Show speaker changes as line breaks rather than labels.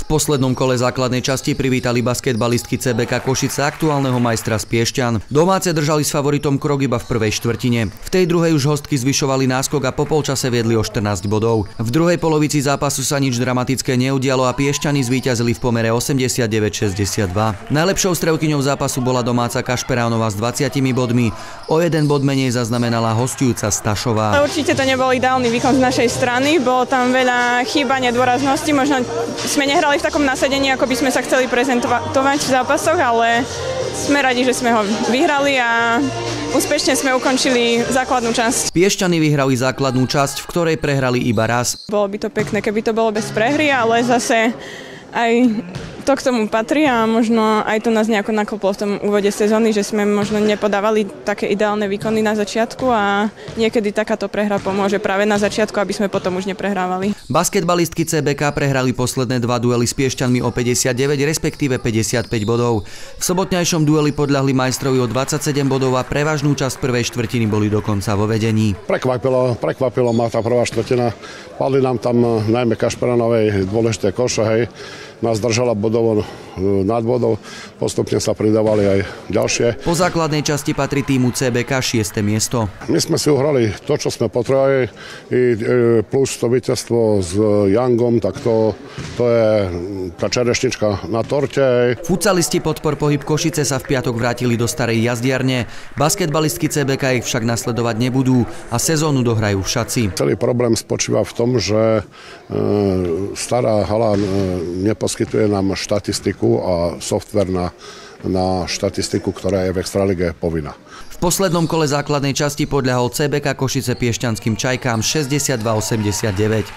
poslednom kole základnej časti privítali basketbalistky CBK Košice aktuálneho majstra z Piešťan. Domáce držali s favoritom krok iba v prvej štvrtine. V tej druhej už hostky zvyšovali náskok a po polčase viedli o 14 bodov. V druhej polovici zápasu sa nič dramatické neudialo a Piešťany zvíťazili v pomere 89-62. Najlepšou strelkyňou zápasu bola domáca Kašperánova s 20 bodmi. O jeden bod menej zaznamenala hosťujúca Stašová.
Určite to nebol ideálny výkon z našej strany, bolo tam veľa chýb a nedôraznosti, možno sme nehrali v takom nasadení, ako by sme sa chceli prezentovať v zápasoch, ale sme radi, že sme ho vyhrali a úspešne sme ukončili základnú časť.
Piešťany vyhrali základnú časť, v ktorej prehrali iba raz.
Bolo by to pekné, keby to bolo bez prehry, ale zase aj to k tomu patrí a možno aj to nás nejako nakoplo v tom úvode sezóny, že sme možno nepodávali také ideálne výkony na začiatku a niekedy takáto prehra pomôže práve na začiatku, aby sme potom už neprehrávali.
Basketbalistky CBK prehrali posledné dva duely s Piešťanmi o 59, respektíve 55 bodov. V sobotňajšom dueli podľahli majstrovi o 27 bodov a prevažnú časť prvej štvrtiny boli dokonca vo vedení.
Prekvapilo ma tá prvá štvrtina. Padli nám tam najmä Kašperánovej dôležité koše, hej. Nás držala bodovo nad bodou, postupne sa pridávali aj ďalšie.
Po základnej časti patrí týmu CBK 6. miesto.
My sme si uhrali to, čo sme potrebovali, plus to víťazstvo s Youngom, tak to je tá čerešnička na torte.
Futsalisti Podpor Pohyb Košice sa v piatok vrátili do starej jazdiarne. Basketbalistky CBK ich však nasledovať nebudú a sezónu dohrajú v Šaci.
Celý problém spočíva v tom, že stará hala neposkytuje nám štatistiku a software na štatistiku, ktorá je v Extralige povinná.
V poslednom kole základnej časti podľahol CBK Košice piešťanským Čajkám 62-89.